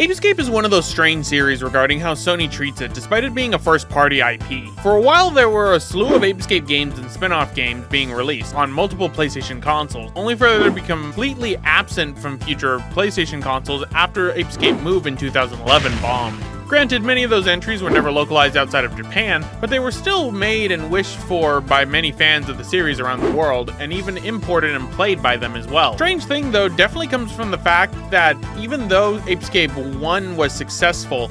Ape Escape is one of those strange series regarding how Sony treats it, despite it being a first-party IP. For a while, there were a slew of Ape Escape games and spin-off games being released on multiple PlayStation consoles, only for them to become completely absent from future PlayStation consoles after Ape Escape Move in 2011 bombed. Granted, many of those entries were never localized outside of Japan, but they were still made and wished for by many fans of the series around the world, and even imported and played by them as well. Strange thing though definitely comes from the fact that even though Ape Escape 1 was successful,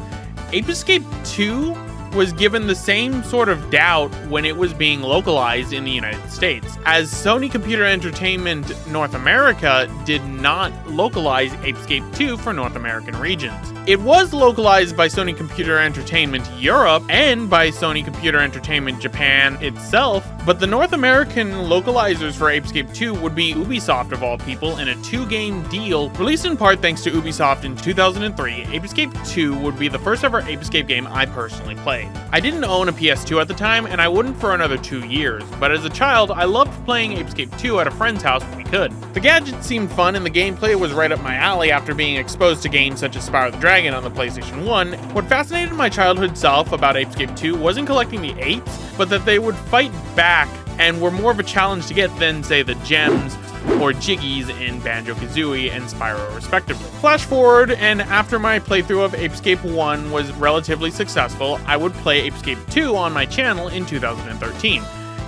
Ape Escape 2 was given the same sort of doubt when it was being localized in the United States, as Sony Computer Entertainment North America did not localize Ape Escape 2 for North American regions. It was localized by Sony Computer Entertainment Europe and by Sony Computer Entertainment Japan itself, but the North American localizers for Ape Escape 2 would be Ubisoft of all people in a 2-game deal released in part thanks to Ubisoft in 2003. Ape Escape 2 would be the first ever Ape Escape game I personally played. I didn't own a PS2 at the time, and I wouldn't for another 2 years, but as a child, I loved playing Ape Escape 2 at a friend's house when we could. The gadgets seemed fun and the gameplay was right up my alley after being exposed to games such as Spyro the Dragon on the PlayStation 1. What fascinated my childhood self about Ape Escape 2 wasn't collecting the apes, but that they would fight back and were more of a challenge to get than, say, the gems or Jiggies in Banjo-Kazooie and Spyro respectively. Flash forward, and after my playthrough of Ape Escape 1 was relatively successful, I would play Ape Escape 2 on my channel in 2013.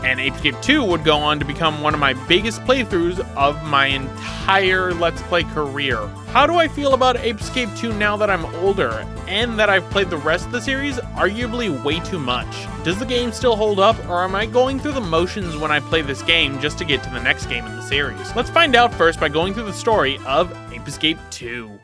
And Ape Escape 2 would go on to become one of my biggest playthroughs of my entire Let's Play career. How do I feel about Ape Escape 2 now that I'm older, and that I've played the rest of the series arguably way too much? Does the game still hold up, or am I going through the motions when I play this game just to get to the next game in the series? Let's find out first by going through the story of Ape Escape 2.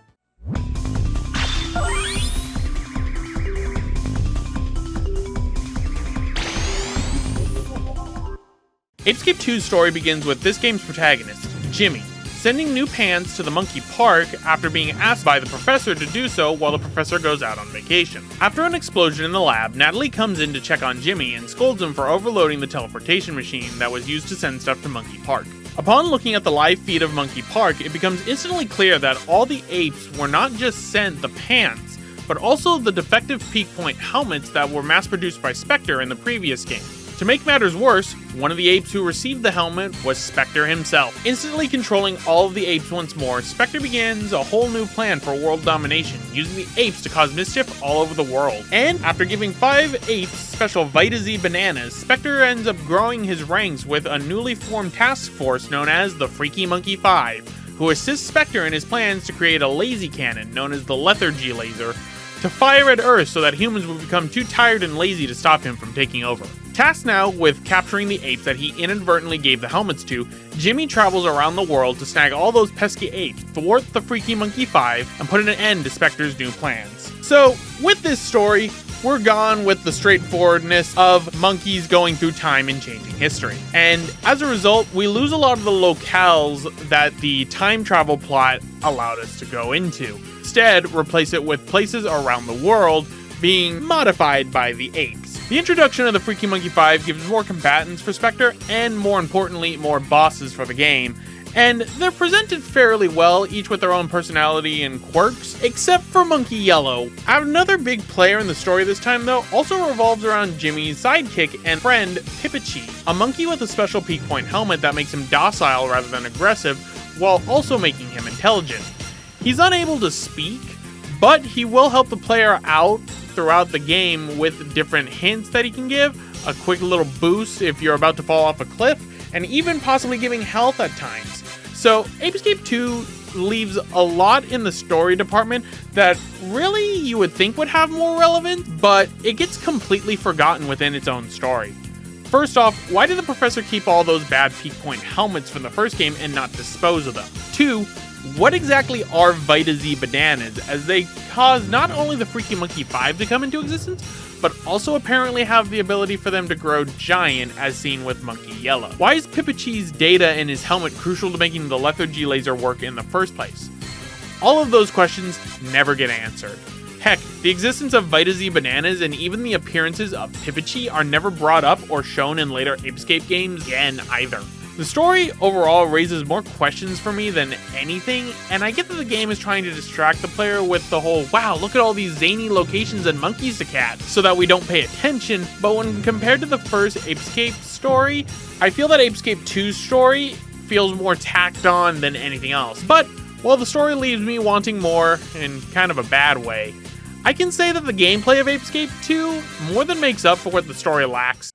Ape Escape 2's story begins with this game's protagonist, Jimmy, sending new pants to the monkey park after being asked by the professor to do so while the professor goes out on vacation. After an explosion in the lab, Natalie comes in to check on Jimmy and scolds him for overloading the teleportation machine that was used to send stuff to Monkey Park. Upon looking at the live feed of Monkey Park, it becomes instantly clear that all the apes were not just sent the pants, but also the defective peak point helmets that were mass-produced by Spectre in the previous game. To make matters worse, one of the apes who received the helmet was Spectre himself. Instantly controlling all of the apes once more, Spectre begins a whole new plan for world domination, using the apes to cause mischief all over the world. And after giving 5 apes special Vita-Z bananas, Spectre ends up growing his ranks with a newly formed task force known as the Freaky Monkey 5, who assists Spectre in his plans to create a lazy cannon known as the Lethargy Laser, to fire at Earth so that humans would become too tired and lazy to stop him from taking over. Tasked now with capturing the apes that he inadvertently gave the helmets to, Jimmy travels around the world to snag all those pesky apes, thwart the Freaky Monkey 5, and put an end to Spectre's new plans. So, with this story, we're gone with the straightforwardness of monkeys going through time and changing history. And as a result, we lose a lot of the locales that the time travel plot allowed us to go into. Instead, replace it with places around the world being modified by the apes. The introduction of the Freaky Monkey 5 gives more combatants for Spectre, and more importantly, more bosses for the game. And they're presented fairly well, each with their own personality and quirks, except for Monkey Yellow. Another big player in the story this time, though, also revolves around Jimmy's sidekick and friend, Pippichi, a monkey with a special peak point helmet that makes him docile rather than aggressive, while also making him intelligent. He's unable to speak, but he will help the player out throughout the game with different hints that he can give, a quick little boost if you're about to fall off a cliff, and even possibly giving health at times. So Ape Escape 2 leaves a lot in the story department that really you would think would have more relevance, but it gets completely forgotten within its own story. First off, why did the professor keep all those bad peak point helmets from the first game and not dispose of them? 2, what exactly are Vita-Z bananas, as they cause not only the Freaky Monkey 5 to come into existence, but also apparently have the ability for them to grow giant as seen with Monkey Yellow? Why is Pippichi's data in his helmet crucial to making the Lethargy Laser work in the first place? All of those questions never get answered. Heck, the existence of Vita-Z bananas and even the appearances of Pippichi are never brought up or shown in later Ape Escape games again either. The story overall raises more questions for me than anything, and I get that the game is trying to distract the player with the whole, wow, look at all these zany locations and monkeys to catch, so that we don't pay attention, but when compared to the first Ape Escape story, I feel that Ape Escape 2's story feels more tacked on than anything else. But while the story leaves me wanting more in kind of a bad way, I can say that the gameplay of Ape Escape 2 more than makes up for what the story lacks.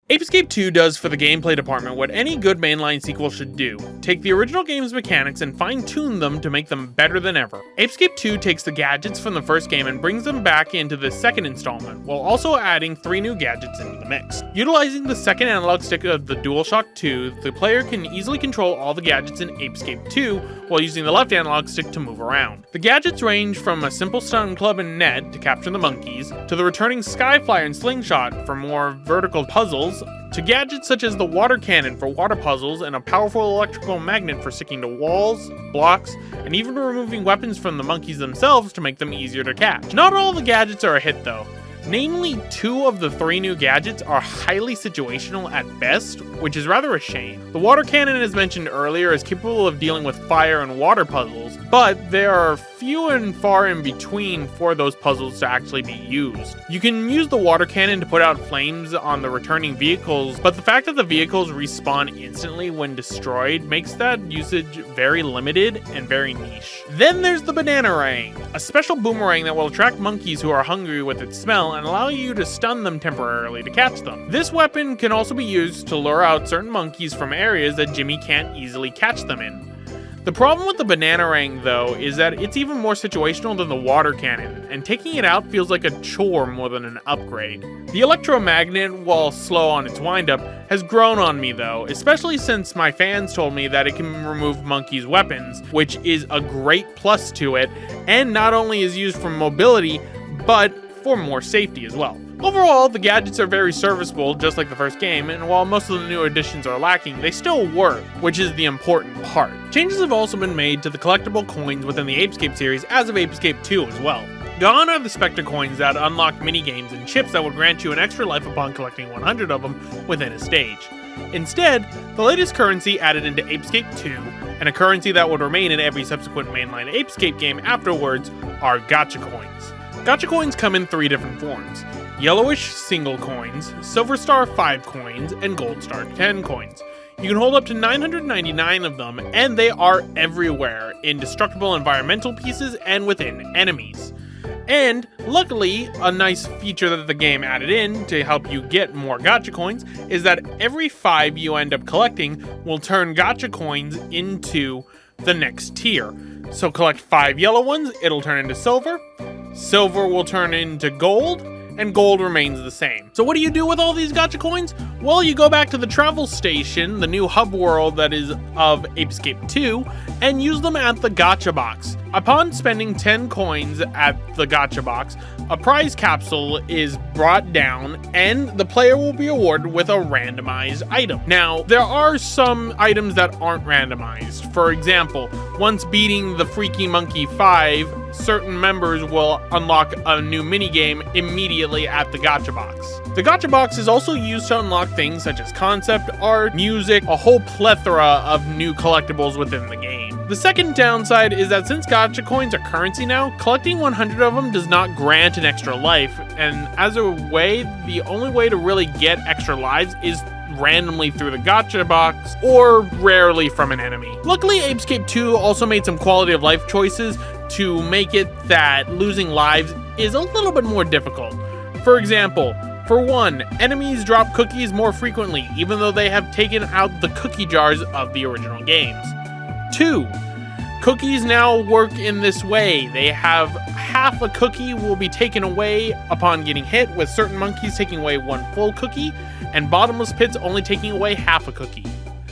Ape Escape 2 does for the gameplay department what any good mainline sequel should do: take the original game's mechanics and fine-tune them to make them better than ever. Ape Escape 2 takes the gadgets from the first game and brings them back into the second installment, while also adding 3 new gadgets into the mix. Utilizing the second analog stick of the DualShock 2, the player can easily control all the gadgets in Ape Escape 2 while using the left analog stick to move around. The gadgets range from a simple stun club and net to capture the monkeys, to the returning Skyflyer and Slingshot for more vertical puzzles, to gadgets such as the water cannon for water puzzles and a powerful electrical magnet for sticking to walls, blocks, and even removing weapons from the monkeys themselves to make them easier to catch. Not all the gadgets are a hit though. Namely, 2 of the 3 new gadgets are highly situational at best, which is rather a shame. The water cannon, as mentioned earlier, is capable of dealing with fire and water puzzles, but there are few and far in between for those puzzles to actually be used. You can use the water cannon to put out flames on the returning vehicles, but the fact that the vehicles respawn instantly when destroyed makes that usage very limited and very niche. Then there's the Bananarang, a special boomerang that will attract monkeys who are hungry with its smell and allow you to stun them temporarily to catch them. This weapon can also be used to lure out certain monkeys from areas that Jimmy can't easily catch them in. The problem with the Bananarang, though, is that it's even more situational than the water cannon, and taking it out feels like a chore more than an upgrade. The electromagnet, while slow on its windup, has grown on me though, especially since my fans told me that it can remove monkeys' weapons, which is a great plus to it, and not only is used for mobility, but for more safety as well. Overall, the gadgets are very serviceable, just like the first game, and while most of the new additions are lacking, they still work, which is the important part. Changes have also been made to the collectible coins within the Ape Escape series as of Ape Escape 2 as well. Gone are the Spectre coins that unlock minigames and chips that would grant you an extra life upon collecting 100 of them within a stage. Instead, the latest currency added into Ape Escape 2, and a currency that would remain in every subsequent mainline Ape Escape game afterwards, are Gacha coins. Gacha coins come in 3 different forms: yellowish single coins, silver star 5 coins, and gold star 10 coins. You can hold up to 999 of them, and they are everywhere, in destructible environmental pieces and within enemies. And luckily, a nice feature that the game added in to help you get more gacha coins is that every 5 you end up collecting will turn gacha coins into the next tier. So collect 5 yellow ones, it'll turn into silver, silver will turn into gold, and gold remains the same. So what do you do with all these gacha coins? Well, you go back to the travel station, the new hub world that is of Ape Escape 2, and use them at the gacha box. Upon spending 10 coins at the gacha box, a prize capsule is brought down, and the player will be awarded with a randomized item. Now, there are some items that aren't randomized. For example, once beating the Freaky Monkey 5, certain members will unlock a new minigame immediately at the gacha box. The gacha box is also used to unlock things such as concept art, music, a whole plethora of new collectibles within the game. The second downside is that since gacha coins are currency now, collecting 100 of them does not grant an extra life, and as a way, the only way to really get extra lives is randomly through the gacha box, or rarely from an enemy. Luckily, Ape Escape 2 also made some quality of life choices to make it that losing lives is a little bit more difficult. For example, for one, enemies drop cookies more frequently, even though they have taken out the cookie jars of the original games. 2, cookies now work in this way. They have half a cookie will be taken away upon getting hit, with certain monkeys taking away 1 full cookie, and bottomless pits only taking away half a cookie.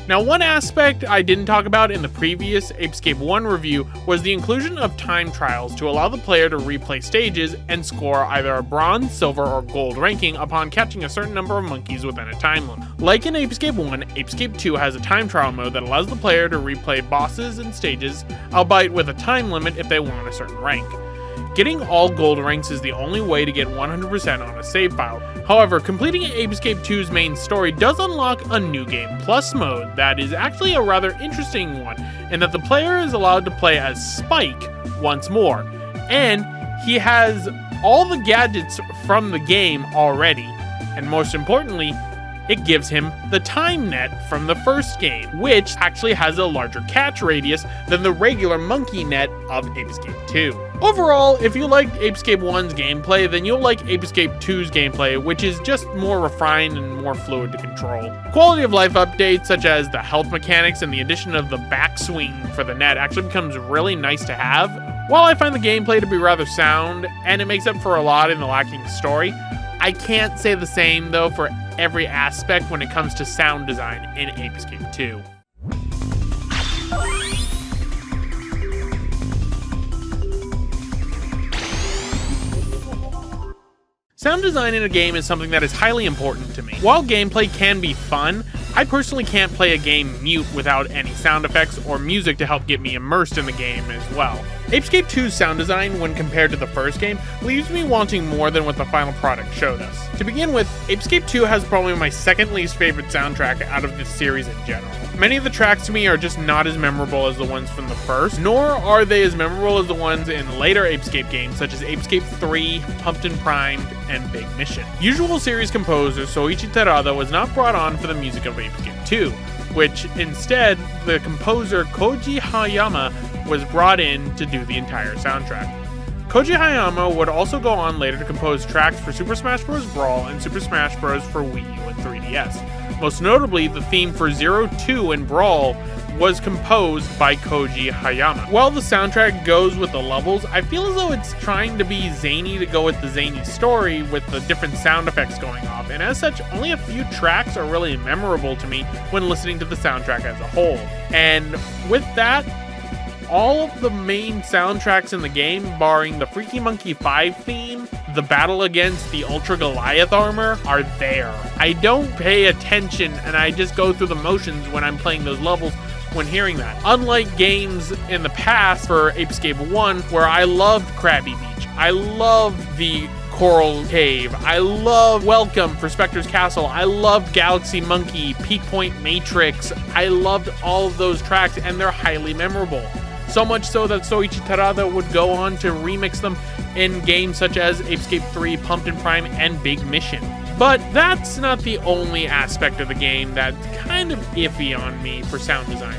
Now, one aspect I didn't talk about in the previous Ape Escape 1 review was the inclusion of time trials to allow the player to replay stages and score either a bronze, silver, or gold ranking upon catching a certain number of monkeys within a time limit. Like in Ape Escape 1, Ape Escape 2 has a time trial mode that allows the player to replay bosses and stages, albeit with a time limit if they want a certain rank. Getting all gold ranks is the only way to get 100% on a save file. However, completing Ape Escape 2's main story does unlock a new game plus mode that is actually a rather interesting one, in that the player is allowed to play as Spike once more, and he has all the gadgets from the game already, and most importantly, it gives him the time net from the first game, which actually has a larger catch radius than the regular monkey net of Ape Escape 2. Overall, if you liked Ape Escape 1's gameplay, then you'll like Ape Escape 2's gameplay, which is just more refined and more fluid to control. Quality of life updates such as the health mechanics and the addition of the backswing for the net actually becomes really nice to have. While I find the gameplay to be rather sound, and it makes up for a lot in the lacking story, I can't say the same though for every aspect when it comes to sound design in Ape Escape 2. Sound design in a game is something that is highly important to me. While gameplay can be fun, I personally can't play a game mute without any sound effects or music to help get me immersed in the game as well. Ape Escape 2's sound design, when compared to the first game, leaves me wanting more than what the final product showed us. To begin with, Ape Escape 2 has probably my second least favorite soundtrack out of this series in general. Many of the tracks to me are just not as memorable as the ones from the first, nor are they as memorable as the ones in later Ape Escape games such as Ape Escape 3, Pumped and Primed, and Big Mission. Usual series composer Soichi Terada was not brought on for the music of Ape Escape 2, which instead, the composer Koji Hayama was brought in to do the entire soundtrack. Koji Hayama would also go on later to compose tracks for Super Smash Bros. Brawl and Super Smash Bros. For Wii U and 3DS. Most notably, the theme for Zero 2 and Brawl was composed by Koji Hayama. While the soundtrack goes with the levels, I feel as though it's trying to be zany to go with the zany story with the different sound effects going off, and as such, only a few tracks are really memorable to me when listening to the soundtrack as a whole. And with that, all of the main soundtracks in the game, barring the Freaky Monkey 5 theme, the battle against the Ultra Goliath armor, are there. I don't pay attention and I just go through the motions when I'm playing those levels when hearing that. Unlike games in the past for Ape Escape 1, where I loved Krabby Beach, I loved the Coral Cave, I love Welcome for Spectre's Castle, I loved Galaxy Monkey, Peak Point Matrix, I loved all of those tracks and they're highly memorable. So much so that Soichi Terada would go on to remix them in games such as Ape Escape 3, Pumped and Prime, and Big Mission. But that's not the only aspect of the game that's kind of iffy on me for sound design.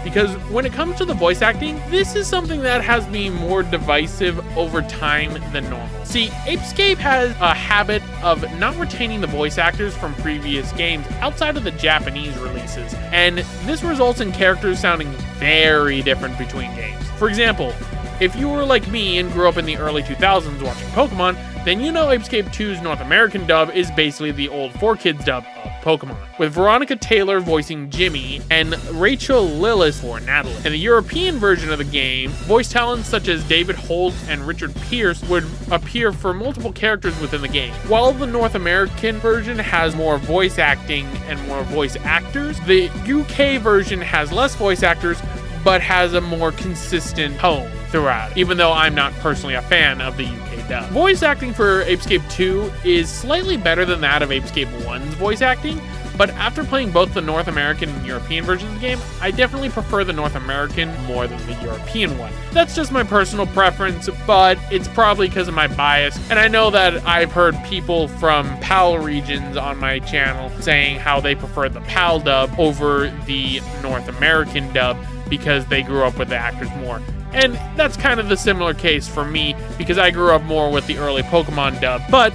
Because when it comes to the voice acting, this is something that has been more divisive over time than normal. See, Ape Escape has a habit of not retaining the voice actors from previous games outside of the Japanese releases, and this results in characters sounding very different between games. For example, if you were like me and grew up in the early 2000s watching Pokemon, then you know Ape Escape 2's North American dub is basically the old 4Kids dub of Pokemon, with Veronica Taylor voicing Jimmy and Rachel Lillis for Natalie. In the European version of the game, voice talents such as David Holt and Richard Pierce would appear for multiple characters within the game. While the North American version has more voice acting and more voice actors, the UK version has less voice actors but has a more consistent tone throughout, even though I'm not personally a fan of the UK dub. Voice acting for Ape Escape 2 is slightly better than that of Ape Escape 1's voice acting, but after playing both the North American and European versions of the game, I definitely prefer the North American more than the European one. That's just my personal preference, but it's probably because of my bias, and I know that I've heard people from PAL regions on my channel saying how they prefer the PAL dub over the North American dub because they grew up with the actors more. And that's kind of the similar case for me because I grew up more with the early Pokemon dub. But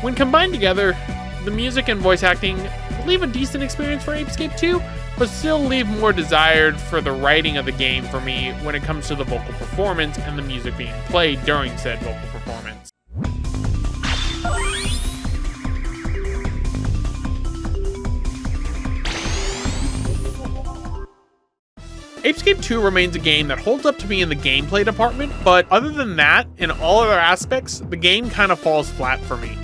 when combined together, the music and voice acting leave a decent experience for Ape Escape 2, but still leave more desired for the writing of the game for me when it comes to the vocal performance and the music being played during said vocal performance. Ape Escape 2 remains a game that holds up to me in the gameplay department, but other than that, in all other aspects, the game kind of falls flat for me.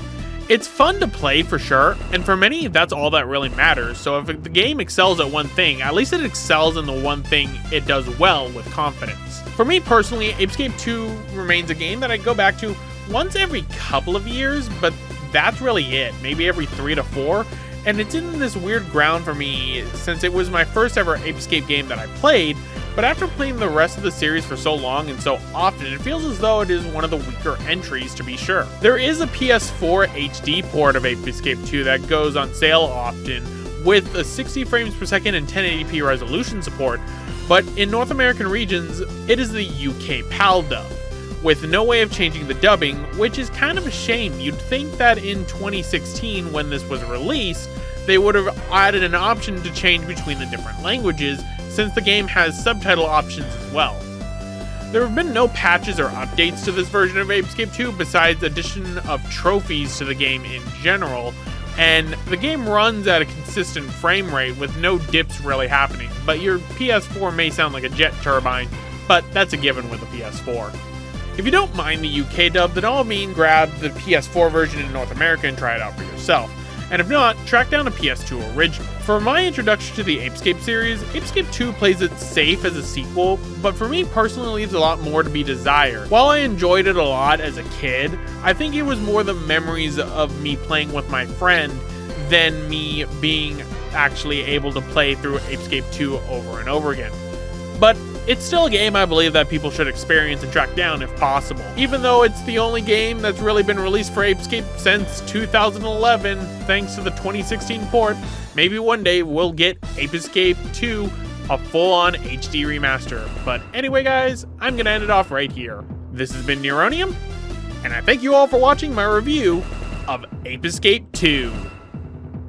It's fun to play for sure, and for many, that's all that really matters. So if the game excels at one thing, at least it excels in the one thing it does well with confidence. For me personally, Ape Escape 2 remains a game that I go back to once every couple of years, but that's really it, maybe every 3 to 4. And it's in this weird ground for me since it was my first ever Ape Escape game that I played, but after playing the rest of the series for so long and so often, it feels as though it is one of the weaker entries to be sure. There is a PS4 HD port of Ape Escape 2 that goes on sale often with a 60 frames per second and 1080p resolution support, but in North American regions, it is the UK PAL dub, with no way of changing the dubbing, which is kind of a shame. You'd think that in 2016, when this was released, they would have added an option to change between the different languages, since the game has subtitle options as well. There have been no patches or updates to this version of Ape Escape 2 besides addition of trophies to the game in general, and the game runs at a consistent frame rate with no dips really happening, but your PS4 may sound like a jet turbine, but that's a given with a PS4. If you don't mind the UK dub, then all means grab the PS4 version in North America and try it out for yourself. And if not, track down a PS2 original. For my introduction to the Ape Escape series, Ape Escape 2 plays it safe as a sequel, but for me personally leaves a lot more to be desired. While I enjoyed it a lot as a kid, I think it was more the memories of me playing with my friend than me being actually able to play through Ape Escape 2 over and over again. But it's still a game I believe that people should experience and track down if possible. Even though it's the only game that's really been released for Ape Escape since 2011, thanks to the 2016 port, maybe one day we'll get Ape Escape 2, a full-on HD remaster. But anyway guys, I'm gonna end it off right here. This has been Neronium, and I thank you all for watching my review of Ape Escape 2.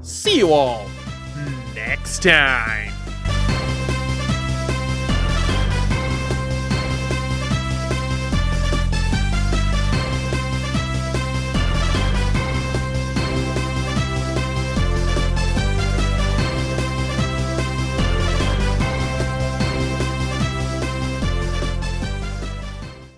See you all next time.